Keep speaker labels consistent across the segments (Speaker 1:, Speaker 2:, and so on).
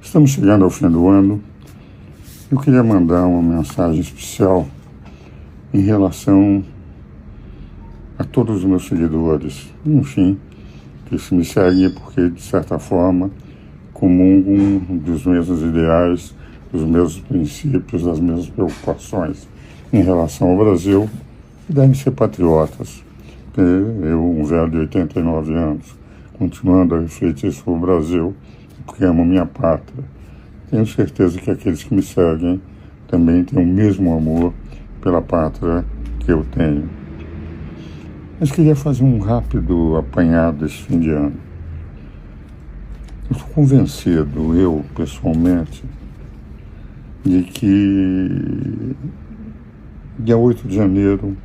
Speaker 1: Estamos chegando ao fim do ano. Eu queria mandar uma mensagem especial em relação a todos os meus seguidores, enfim, que se me seguem porque, de certa forma, comungam dos mesmos ideais, dos mesmos princípios, das mesmas preocupações em relação ao Brasil e devem ser patriotas. Eu, um velho de 89 anos, continuando a refletir sobre o Brasil, porque amo minha pátria. Tenho certeza que aqueles que me seguem também têm o mesmo amor pela pátria que eu tenho. Mas queria fazer um rápido apanhado desse fim de ano. Eu estou convencido, eu pessoalmente, de que dia 8 de janeiro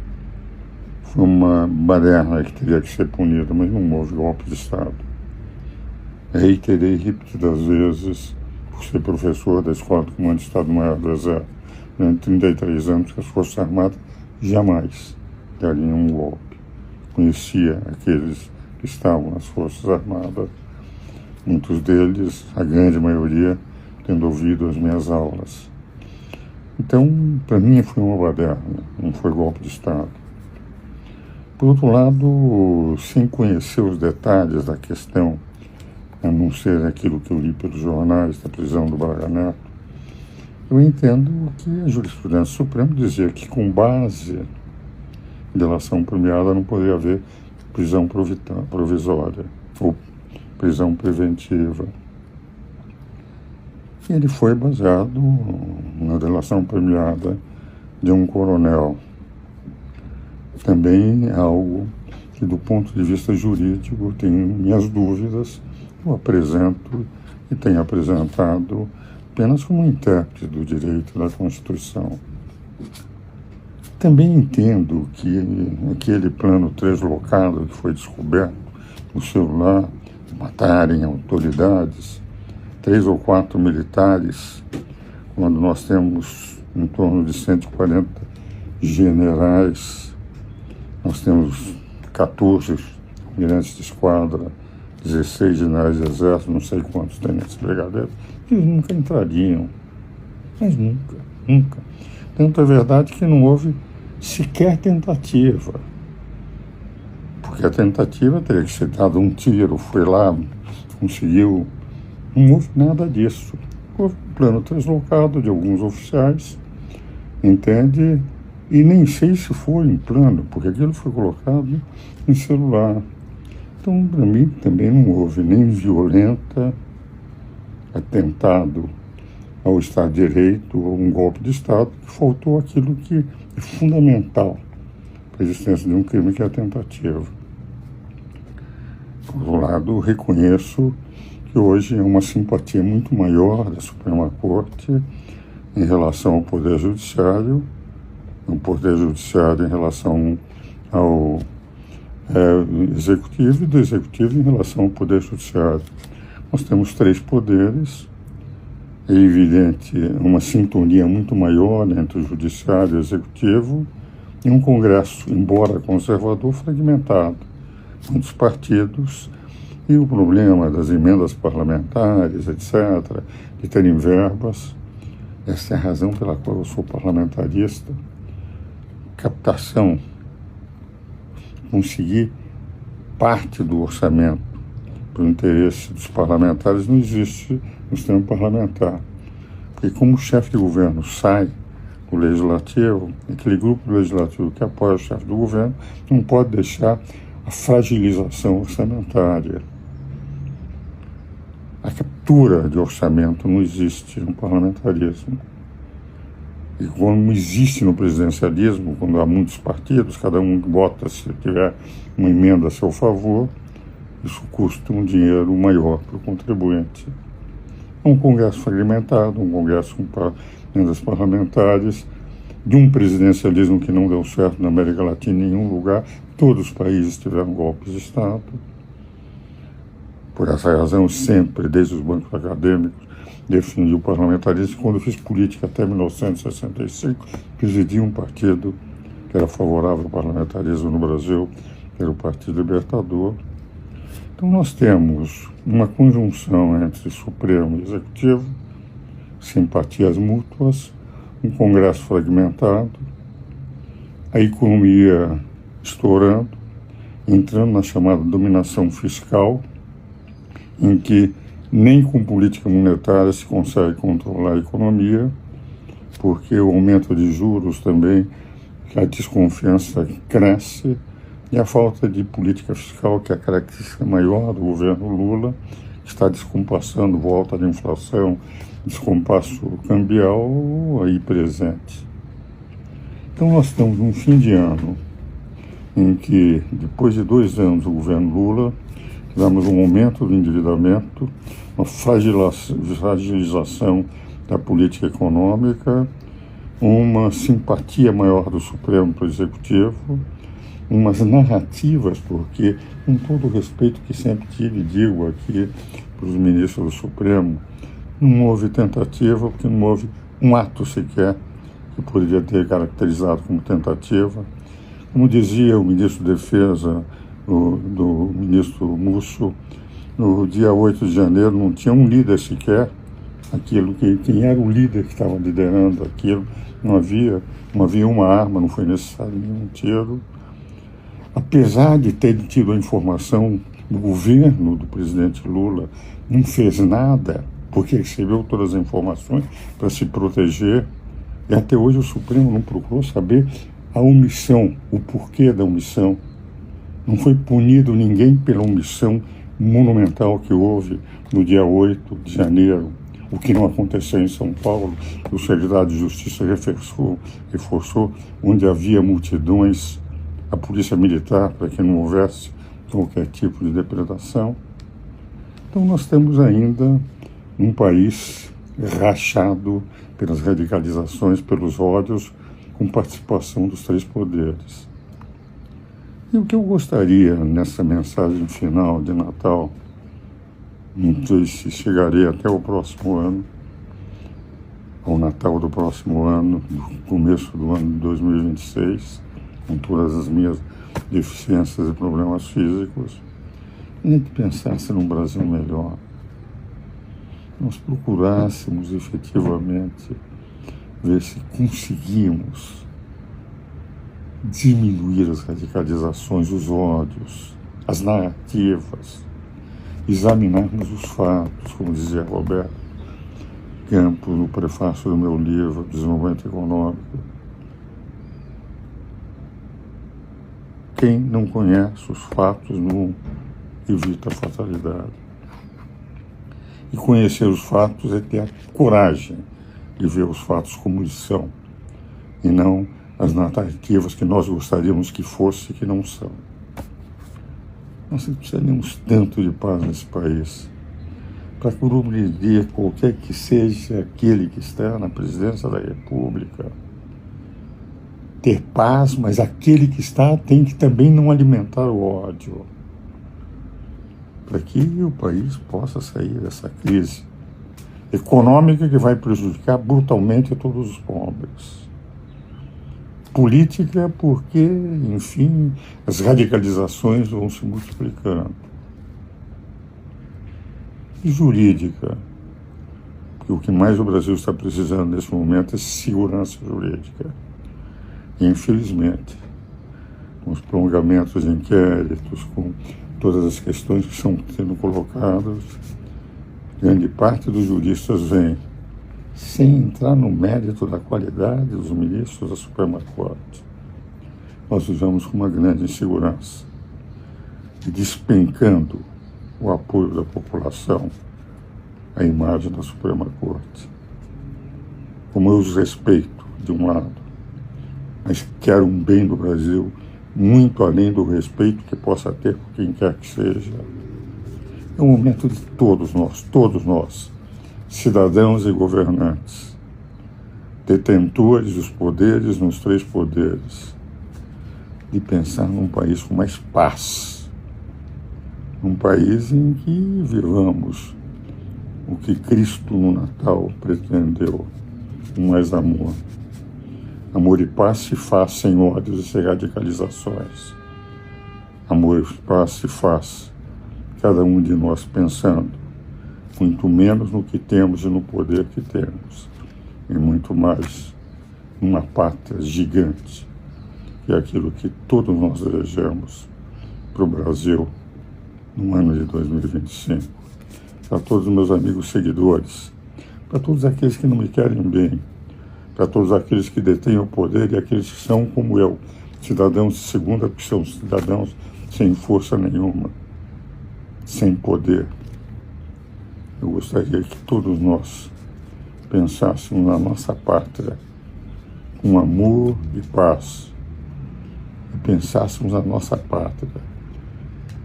Speaker 1: foi uma baderna que teria que ser punida, mas não houve golpe de Estado. Reiterei repetidas vezes, por ser professor da Escola do Comando de Estado-Maior do Exército durante 33 anos, que as Forças Armadas jamais dariam um golpe. Conhecia aqueles que estavam nas Forças Armadas, muitos deles, a grande maioria, tendo ouvido as minhas aulas. Então, para mim foi uma baderna, não foi golpe de Estado. Por outro lado, sem conhecer os detalhes da questão, a não ser aquilo que eu li pelos jornais da prisão do Braga Neto, eu entendo que a jurisprudência suprema dizia que, com base em delação premiada, não poderia haver prisão provisória ou prisão preventiva. E ele foi baseado na delação premiada de um coronel. Também algo que, do ponto de vista jurídico, eu tenho minhas dúvidas. Eu apresento e tenho apresentado apenas como intérprete do direito da Constituição. Também entendo que aquele plano translocado que foi descoberto no celular, matarem autoridades, 3 ou 4 militares, quando nós temos em torno de 140 generais, nós temos 14 almirantes de esquadra, 16 generais de exército, não sei quantos tenentes brigadeiros, eles nunca entrariam. Mas nunca. Tanto é verdade que não houve sequer tentativa. Porque a tentativa teria que ser dado um tiro, foi lá, conseguiu. Não houve nada disso. Houve um plano translocado de alguns oficiais, entende? E nem sei se foi em plano, porque aquilo foi colocado em celular. Então, para mim, também não houve nem violenta atentado ao Estado de Direito ou um golpe de Estado, que faltou aquilo que é fundamental para a existência de um crime, que é a tentativa. Por outro lado, reconheço que hoje é uma simpatia muito maior da Suprema Corte em relação ao Poder Judiciário, em relação ao Executivo e do Executivo em relação ao Poder Judiciário. Nós temos 3 poderes, é evidente uma sintonia muito maior entre o Judiciário e o Executivo e um Congresso, embora conservador, fragmentado, muitos partidos, e o problema das emendas parlamentares, etc., de terem verbas. Essa é a razão pela qual eu sou parlamentarista. Captação, conseguir parte do orçamento para o interesse dos parlamentares não existe no sistema parlamentar. Porque como o chefe de governo sai do legislativo, aquele grupo do legislativo que apoia o chefe do governo não pode deixar a fragilização orçamentária. A captura de orçamento não existe no parlamentarismo. E como existe no presidencialismo, quando há muitos partidos, cada um vota se tiver uma emenda a seu favor, isso custa um dinheiro maior para o contribuinte. Um Congresso fragmentado, um Congresso com emendas parlamentares, de um presidencialismo que não deu certo na América Latina em nenhum lugar, todos os países tiveram golpes de Estado. Por essa razão, sempre, desde os bancos acadêmicos, defendi o parlamentarismo. Quando eu fiz política até 1965, presidi um partido que era favorável ao parlamentarismo no Brasil, que era o Partido Libertador. Então nós temos uma conjunção entre Supremo e Executivo, simpatias mútuas, um Congresso fragmentado, a economia estourando, entrando na chamada dominação fiscal, em que nem com política monetária se consegue controlar a economia, porque o aumento de juros também, a desconfiança cresce, e a falta de política fiscal, que é a característica maior do governo Lula, está descompassando, volta da inflação, descompasso cambial aí presente. Então nós estamos num fim de ano em que, depois de 2 anos do governo Lula, tivemos um aumento do endividamento, uma fragilização da política econômica, uma simpatia maior do Supremo para o Executivo, umas narrativas, porque, com todo o respeito que sempre tive e digo aqui para os ministros do Supremo, não houve tentativa, porque não houve um ato sequer que poderia ter caracterizado como tentativa. Como dizia o ministro da Defesa, do ministro Múcio, no dia 8 de janeiro não tinha um líder sequer, quem era o líder que estava liderando aquilo, não havia uma arma, não foi necessário nenhum tiro. Apesar de ter tido a informação do governo do presidente Lula, não fez nada, porque recebeu todas as informações para se proteger, e até hoje o Supremo não procurou saber a omissão, o porquê da omissão. Não foi punido ninguém pela omissão monumental que houve no dia 8 de janeiro, o que não aconteceu em São Paulo. O secretário de Justiça reforçou onde havia multidões, a polícia militar, para que não houvesse qualquer tipo de depredação. Então nós temos ainda um país rachado pelas radicalizações, pelos ódios, com participação dos 3 poderes. E o que eu gostaria nessa mensagem final de Natal, não sei se chegarei até o próximo ano, ao Natal do próximo ano, do começo do ano de 2026, com todas as minhas deficiências e problemas físicos, a gente pensasse num Brasil melhor. Nós procurássemos efetivamente ver se conseguimos diminuir as radicalizações, os ódios, as narrativas, examinarmos os fatos, como dizia Roberto Campos no prefácio do meu livro Desenvolvimento Econômico. Quem não conhece os fatos não evita a fatalidade. E conhecer os fatos é ter a coragem de ver os fatos como eles são, e não as narrativas que nós gostaríamos que fosse e que não são. Nós precisaríamos tanto de paz nesse país, para compreender qualquer que seja aquele que está na presidência da República, ter paz, mas aquele que está tem que também não alimentar o ódio, para que o país possa sair dessa crise econômica que vai prejudicar brutalmente a todos os pobres. Política porque, enfim, as radicalizações vão se multiplicando. E jurídica, porque o que mais o Brasil está precisando nesse momento é segurança jurídica. E, infelizmente, com os prolongamentos de inquéritos, com todas as questões que estão sendo colocadas, grande parte dos juristas vem sem entrar no mérito da qualidade dos ministros da Suprema Corte. Nós vivemos com uma grande insegurança e despencando o apoio da população à imagem da Suprema Corte. Como eu os respeito, de um lado, mas quero um bem do Brasil muito além do respeito que possa ter por quem quer que seja. É um momento de todos nós, cidadãos e governantes, detentores dos poderes nos 3 poderes, de pensar num país com mais paz, num país em que vivamos o que Cristo no Natal pretendeu, com mais amor. Amor e paz se faz sem ódios e sem radicalizações. Amor e paz se faz cada um de nós pensando muito menos no que temos e no poder que temos, e muito mais numa pátria gigante, que é aquilo que todos nós desejamos para o Brasil no ano de 2025. Para todos os meus amigos seguidores, para todos aqueles que não me querem bem, para todos aqueles que detêm o poder e aqueles que são como eu, cidadãos de segunda, que são cidadãos sem força nenhuma, sem poder. Eu gostaria que todos nós pensássemos na nossa pátria com amor e paz, e pensássemos na nossa pátria,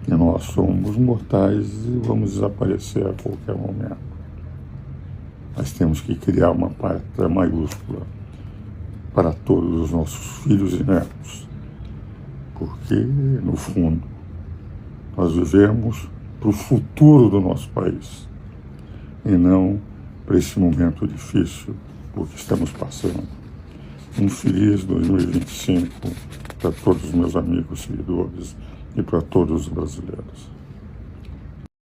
Speaker 1: que nós somos mortais e vamos desaparecer a qualquer momento. Nós temos que criar uma pátria maiúscula para todos os nossos filhos e netos, porque, no fundo, nós vivemos para o futuro do nosso país e não para esse momento difícil por que estamos passando. Um feliz 2025 para todos os meus amigos seguidores e para todos os brasileiros.